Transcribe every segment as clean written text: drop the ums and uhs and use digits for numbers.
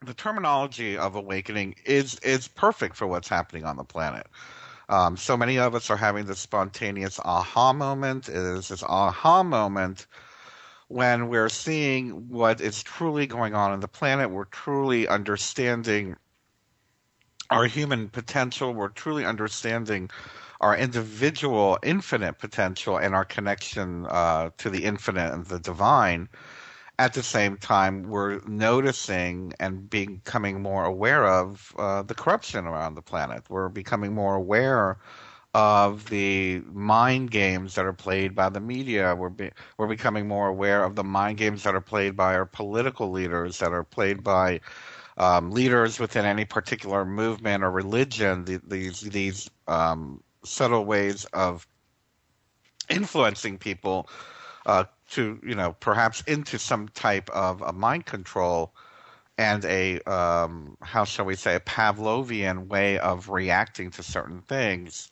the terminology of awakening is perfect for what's happening on the planet. So many of us are having this spontaneous aha moment. It is this aha moment when we're seeing what is truly going on the planet. We're truly understanding our human potential. We're truly understanding our individual infinite potential and our connection to the infinite and the divine. At the same time, we're noticing and becoming more aware of the corruption around the planet. We're becoming more aware of the mind games that are played by the media. We're becoming more aware of the mind games that are played by our political leaders, that are played by leaders within any particular movement or religion. These subtle ways of influencing people to, perhaps into some type of a mind control and a, how shall we say, a Pavlovian way of reacting to certain things.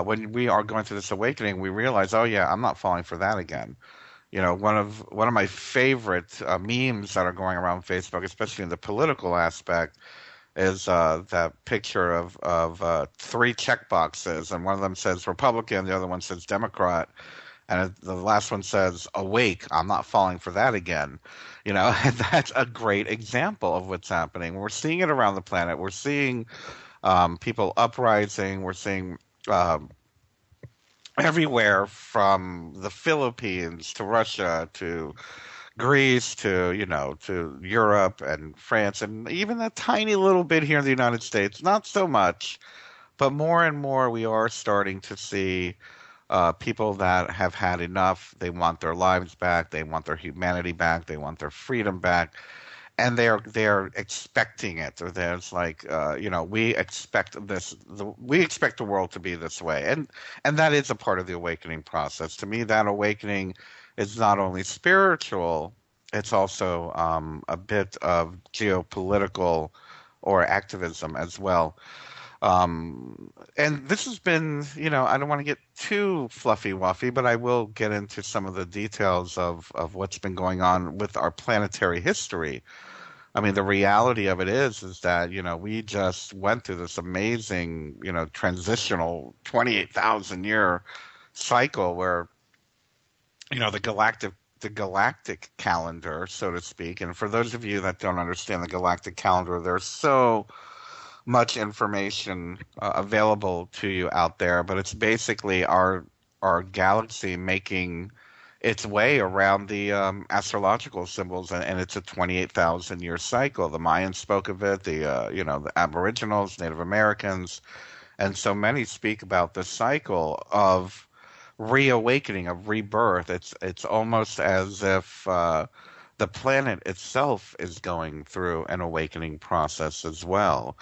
When we are going through this awakening, we realize, oh yeah, I'm not falling for that again. One of my favorite memes that are going around Facebook, especially in the political aspect, is that picture of three check boxes, and one of them says Republican, the other one says Democrat, and the last one says awake. I'm not falling for that again. And that's a great example of what's happening. We're seeing it around the planet. We're seeing people uprising. We're seeing everywhere from the Philippines to Russia to Greece to, to Europe and France, and even a tiny little bit here in the United States. Not so much, but more and more we are starting to see people that have had enough. They want their lives back. They want their humanity back. They want their freedom back. And they're expecting it. Or there's like, we expect this. We expect the world to be this way, and that is a part of the awakening process. To me, that awakening is not only spiritual; it's also a bit of geopolitical or activism as well. And this has been, I don't want to get too fluffy wuffy, but I will get into some of the details of what's been going on with our planetary history. I mean, the reality of it is that, we just went through this amazing, transitional 28,000 year cycle where, the galactic calendar, so to speak. And for those of you that don't understand the galactic calendar, there's so much information available to you out there, but it's basically our galaxy making its way around the astrological symbols, and it's a 28,000 year cycle. The Mayans spoke of it, the Aboriginals, Native Americans, and so many speak about the cycle of reawakening, of rebirth. It's almost as if the planet itself is going through an awakening process as well.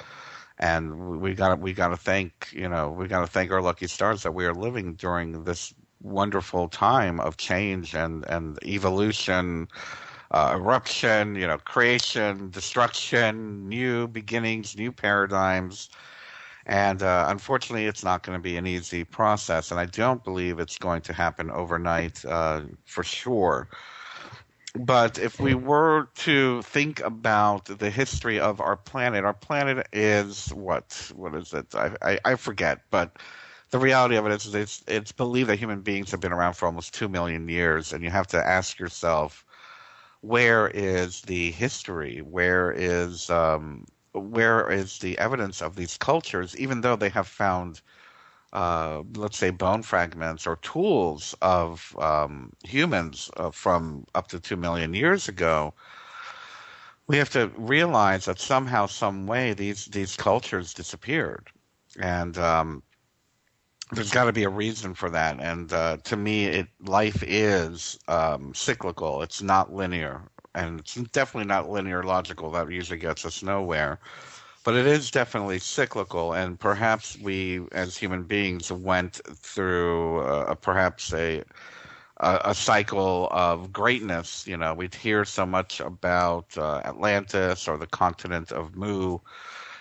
And we gotta thank our lucky stars that we are living during this wonderful time of change and evolution, eruption, creation, destruction, new beginnings, new paradigms. And unfortunately, it's not going to be an easy process, and I don't believe it's going to happen overnight for sure. But if we were to think about the history of our planet is what? What is it? I forget. But the reality of it is it's believed that human beings have been around for almost 2 million years, and you have to ask yourself, where is the history? Where is the evidence of these cultures? Even though they have found let's say, bone fragments or tools of humans from up to 2 million years ago, we have to realize that somehow, some way, these cultures disappeared, and there's got to be a reason for that. And to me, life is cyclical. It's not linear, and it's definitely not linear logical. That usually gets us nowhere. But it is definitely cyclical, and perhaps we, as human beings, went through perhaps a cycle of greatness. We'd hear so much about Atlantis or the continent of Mu,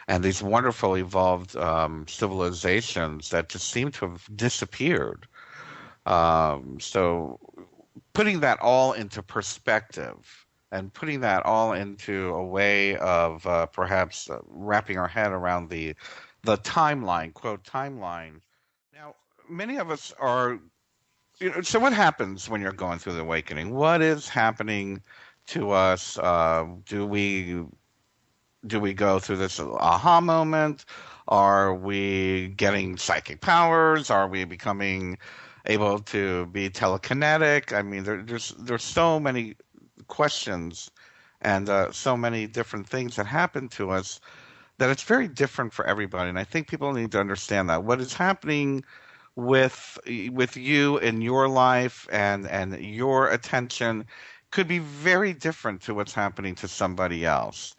and these wonderful evolved civilizations that just seem to have disappeared. So putting that all into perspective, and putting that all into a way of perhaps wrapping our head around the timeline, quote timeline. Now, many of us are, so what happens when you're going through the awakening? What is happening to us? Do we go through this aha moment? Are we getting psychic powers? Are we becoming able to be telekinetic? I mean, there's so many questions and so many different things that happen to us that it's very different for everybody. And I think people need to understand that what is happening with you in your life and your attention could be very different to what's happening to somebody else.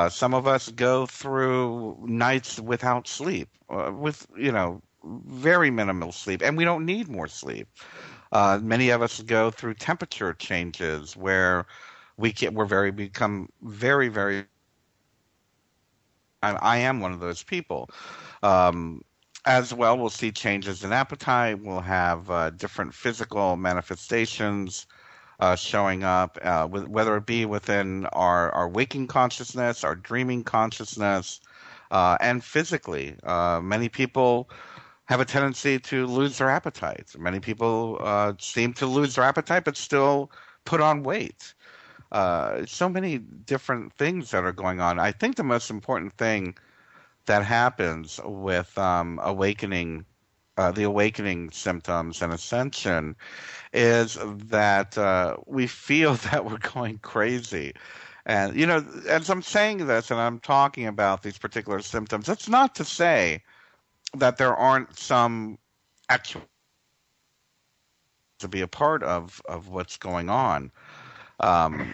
Some of us go through nights without sleep, with very minimal sleep, and we don't need more sleep. Many of us go through temperature changes where we're become very, very. I am one of those people. Um, as well, we'll see changes in appetite. We'll have different physical manifestations showing up, whether it be within our waking consciousness, our dreaming consciousness, and physically. Many people have a tendency to lose their appetite. Many people seem to lose their appetite but still put on weight. So many different things that are going on. I think the most important thing that happens with awakening, the awakening symptoms and ascension, is that we feel that we're going crazy. And, as I'm saying this and I'm talking about these particular symptoms, that's not to say that there aren't some actual to be a part of what's going on. Um,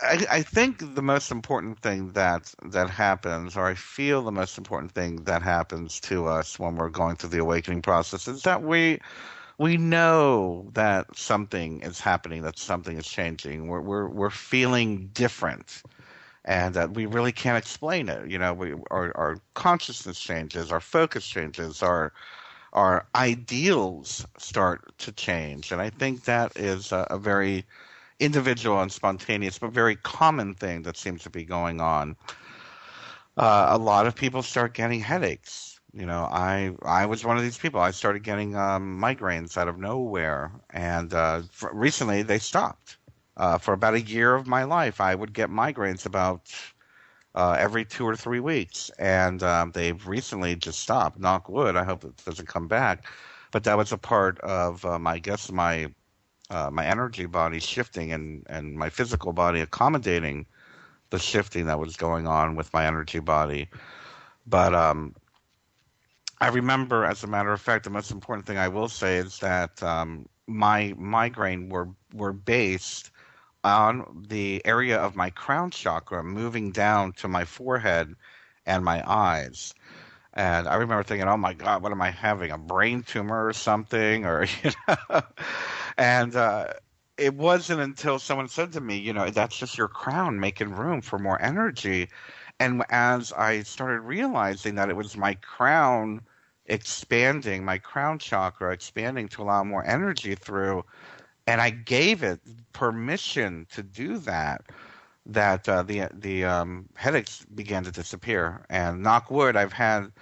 I think the most important thing that happens, or I feel the most important thing that happens to us when we're going through the awakening process, is that we know that something is happening, that something is changing. We're feeling different, and that we really can't explain it. Our consciousness changes, our focus changes, our ideals start to change, and I think that is a very individual and spontaneous, but very common thing that seems to be going on. A lot of people start getting headaches. I was one of these people. I started getting migraines out of nowhere, and recently they stopped. For about a year of my life, I would get migraines about every 2 or 3 weeks, and they've recently just stopped. Knock wood. I hope it doesn't come back. But that was a part of my energy body shifting and my physical body accommodating the shifting that was going on with my energy body. But I remember, as a matter of fact, the most important thing I will say is that my migraine were based on the area of my crown chakra moving down to my forehead and my eyes. And I remember thinking, "Oh my God, what am I having? A brain tumor or something?" Or and it wasn't until someone said to me, "That's just your crown making room for more energy." And as I started realizing that it was my crown expanding, my crown chakra expanding to allow more energy through, and I gave it permission to do that, the headaches began to disappear. And knock wood, I've had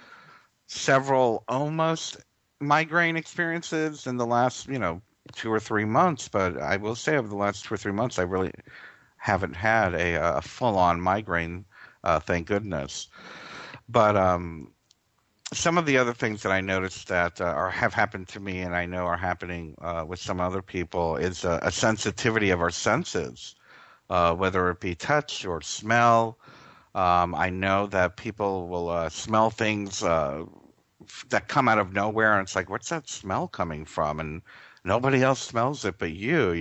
several almost migraine experiences in the last 2 or 3 months, but I will say over the last 2 or 3 months, I really haven't had a full-on migraine, thank goodness. But some of the other things that I noticed that have happened to me, and I know are happening with some other people, is a sensitivity of our senses, whether it be touch or smell. I know that people will smell things that come out of nowhere, and it's like, what's that smell coming from? And nobody else smells it but you.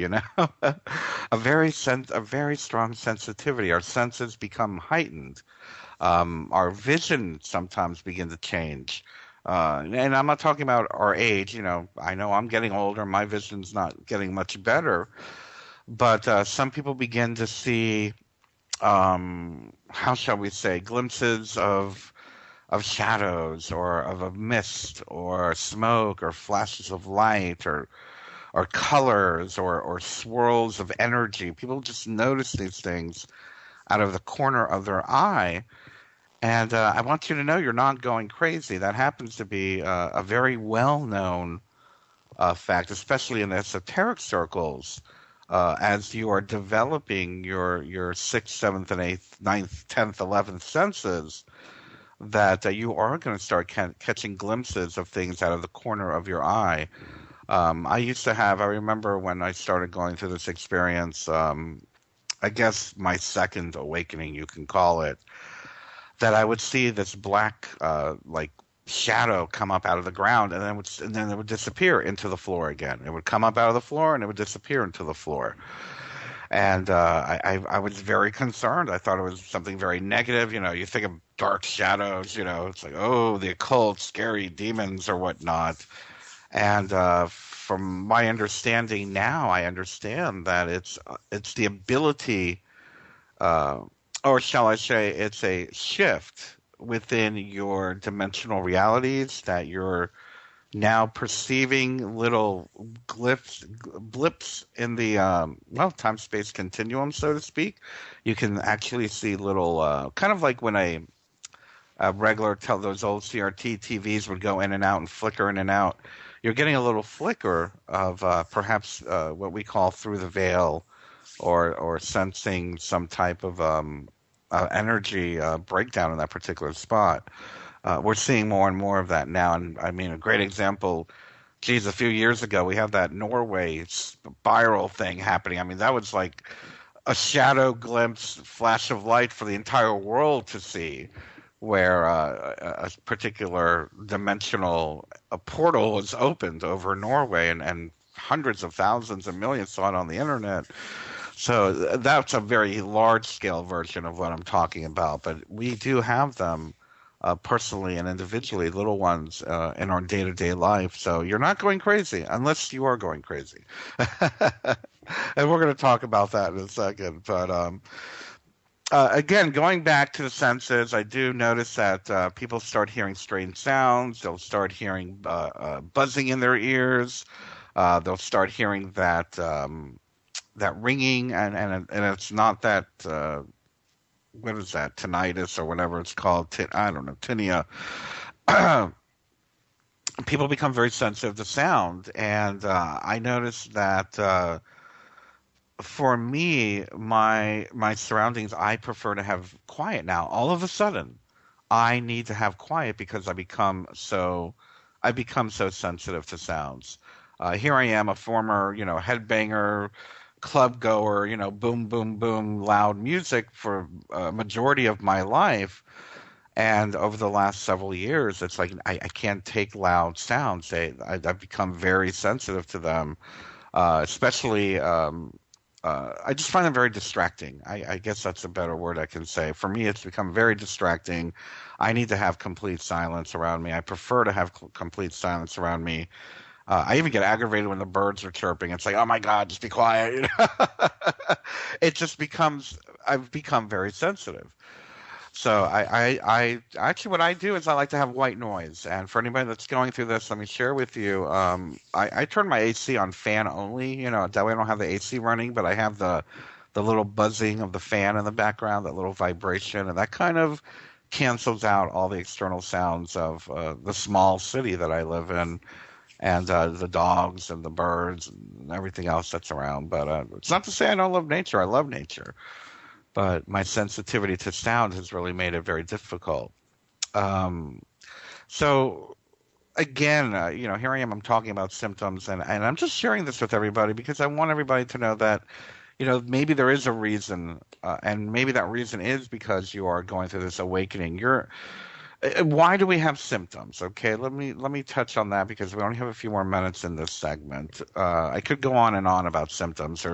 A very strong sensitivity. Our senses become heightened. Our vision sometimes begin to change. And I'm not talking about our age. I know I'm getting older. My vision's not getting much better. But some people begin to see, how shall we say, glimpses of shadows or of a mist or smoke or flashes of light or or colors or swirls of energy. People just notice these things out of the corner of their eye. And I want you to know you're not going crazy. That happens to be a very well-known fact, especially in esoteric circles, as you are developing your sixth, seventh, and eighth, ninth, 10th, 11th senses, that you are going to start catching glimpses of things out of the corner of your eye. I remember when I started going through this experience, I guess my second awakening, you can call it, that I would see this black, like shadow come up out of the ground, and then it would disappear into the floor again. It would come up out of the floor, and it would disappear into the floor. And I was very concerned. I thought it was something very negative. You think of dark shadows. It's like, oh, the occult, scary demons or whatnot. And from my understanding now, I understand that it's the ability, or shall I say, it's a shift within your dimensional realities that you're now perceiving little blips in the time-space continuum, so to speak. You can actually see little, kind of like when a regular those old CRT TVs would go in and out and flicker in and out. You're getting a little flicker of perhaps what we call through the veil, or sensing some type of energy breakdown in that particular spot. We're seeing more and more of that now. And I mean, a great example, geez, a few years ago, we had that Norway spiral thing happening. I mean, that was like a shadow glimpse, flash of light for the entire world to see, where a particular dimensional portal was opened over Norway, and hundreds of thousands and millions saw it on the internet. So that's a very large-scale version of what I'm talking about. But we do have them personally and individually, little ones in our day-to-day life. So you're not going crazy unless you are going crazy. And we're going to talk about that in a second. But again, going back to the senses, I do notice that people start hearing strange sounds. They'll start hearing buzzing in their ears. They'll start hearing that ringing, and it's not that what is that, tinnitus or whatever it's called? I don't know, tinea. People become very sensitive to sound, and I noticed that for me, my surroundings, I prefer to have quiet now. All of a sudden, I need to have quiet because I become so sensitive to sounds. Here I am, a former, headbanger, club goer, boom, boom, boom, loud music for a majority of my life. And over the last several years, it's like I can't take loud sounds. I've become very sensitive to them, especially I just find them very distracting. I guess that's a better word I can say. For me, it's become very distracting. I need to have complete silence around me. I prefer to have complete silence around me. I even get aggravated when the birds are chirping. It's like, oh my God, just be quiet. It just I've become very sensitive. So I actually, what I do is I like to have white noise. And for anybody that's going through this, let me share with you. I turn my AC on fan only. That way I don't have the AC running, but I have the little buzzing of the fan in the background, that little vibration, and that kind of cancels out all the external sounds of the small city that I live in, and the dogs and the birds and everything else that's around. But it's not to say I don't love nature. I love nature. But my sensitivity to sound has really made it very difficult. So again, here I am, I'm talking about symptoms, and I'm just sharing this with everybody because I want everybody to know that, maybe there is a reason, and maybe that reason is because you are going through this awakening. Why do we have symptoms? Okay, let me touch on that because we only have a few more minutes in this segment. I could go on and on about symptoms.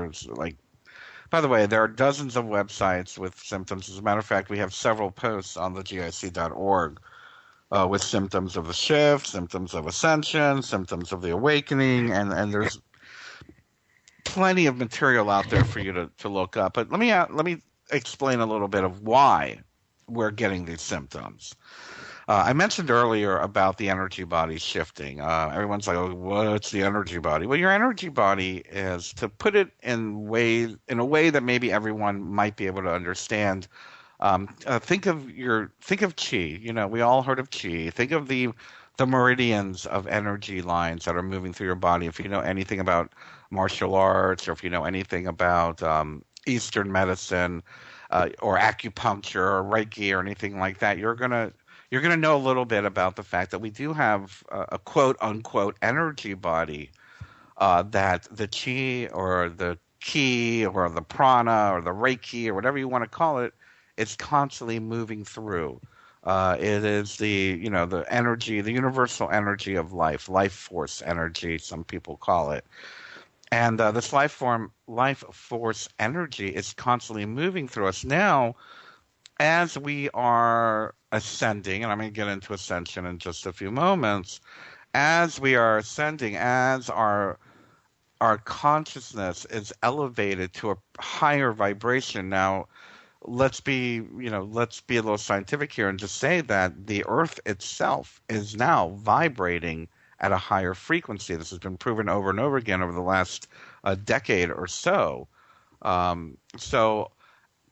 By the way, there are dozens of websites with symptoms. As a matter of fact, we have several posts on the GIC.org with symptoms of the shift, symptoms of ascension, symptoms of the awakening, and there's plenty of material out there for you to look up. But let me explain a little bit of why we're getting these symptoms. I mentioned earlier about the energy body shifting. Everyone's like, "Oh, what's the energy body?" Well, your energy body is, to put it in a way that maybe everyone might be able to understand. Think of chi. You know, we all heard of chi. Think of the meridians of energy lines that are moving through your body. If you know anything about martial arts, or if you know anything about Eastern medicine, or acupuncture or Reiki or anything like that, you're gonna know a little bit about the fact that we do have a quote unquote energy body, that the chi or the ki or the prana or the reiki or whatever you want to call it is constantly moving through. It is the energy, the universal energy of life, life force energy, some people call it. And this life force energy is constantly moving through us now as we are ascending. And I'm going to get into ascension in just a few moments. As we are ascending, as our consciousness is elevated to a higher vibration. Now, let's be a little scientific here and just say that the earth itself is now vibrating at a higher frequency. This has been proven over and over again over the last decade or so. So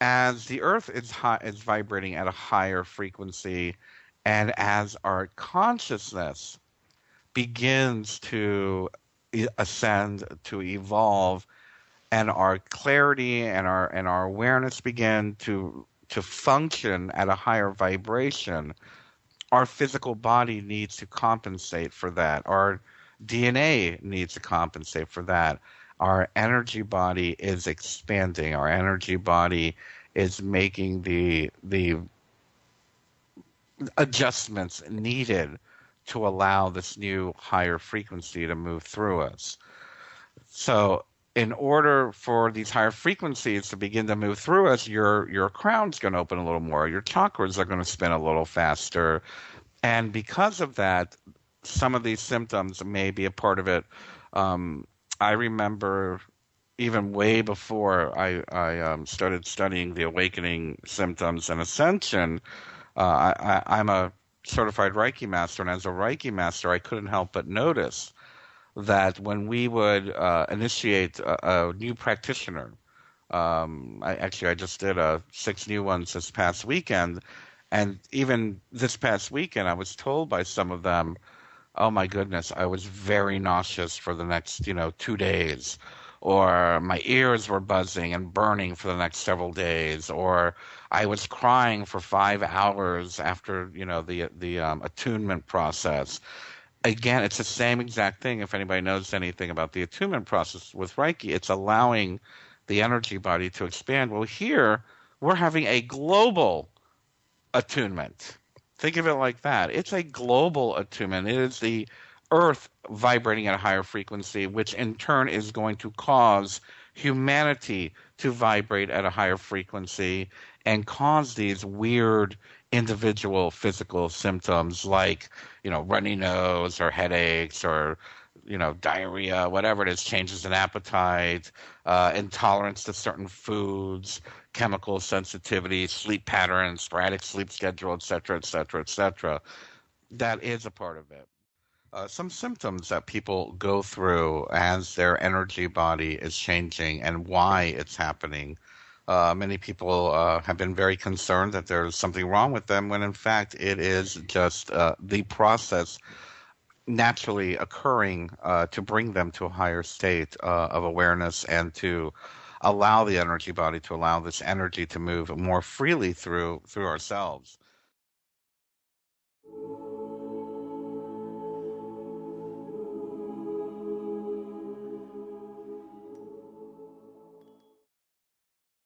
as the earth is vibrating at a higher frequency, and as our consciousness begins to ascend, to evolve, and our clarity and our awareness begin to function at a higher vibration, our physical body needs to compensate for that. Our DNA needs to compensate for that. Our energy body is expanding. Our energy body is making the adjustments needed to allow this new higher frequency to move through us. So, in order for these higher frequencies to begin to move through us, your crown's going to open a little more. Your chakras are going to spin a little faster. And because of that, some of these symptoms may be a part of it. I remember even way before I started studying the awakening symptoms and ascension, I'm a certified Reiki master. And as a Reiki master, I couldn't help but notice that when we would initiate a new practitioner, I just did 6 new ones this past weekend, and even this past weekend, I was told by some of them, "Oh my goodness, I was very nauseous for the next 2 days." Or my ears were buzzing and burning for the next several days, or I was crying for 5 hours after the attunement process. Again, it's the same exact thing. If anybody knows anything about the attunement process with Reiki, it's allowing the energy body to expand. Well, here we're having a global attunement. Think of it like that. It's a global attunement. It is the earth vibrating at a higher frequency, which in turn is going to cause humanity to vibrate at a higher frequency and cause these weird individual physical symptoms like, runny nose or headaches or, diarrhea, whatever it is, changes in appetite, intolerance to certain foods, chemical sensitivity, sleep patterns, sporadic sleep schedule, et cetera, et cetera, et cetera. That is a part of it. Some symptoms that people go through as their energy body is changing and why it's happening. Many people have been very concerned that there's something wrong with them, when in fact it is just the process naturally occurring to bring them to a higher state of awareness, and to allow the energy body to allow this energy to move more freely through ourselves.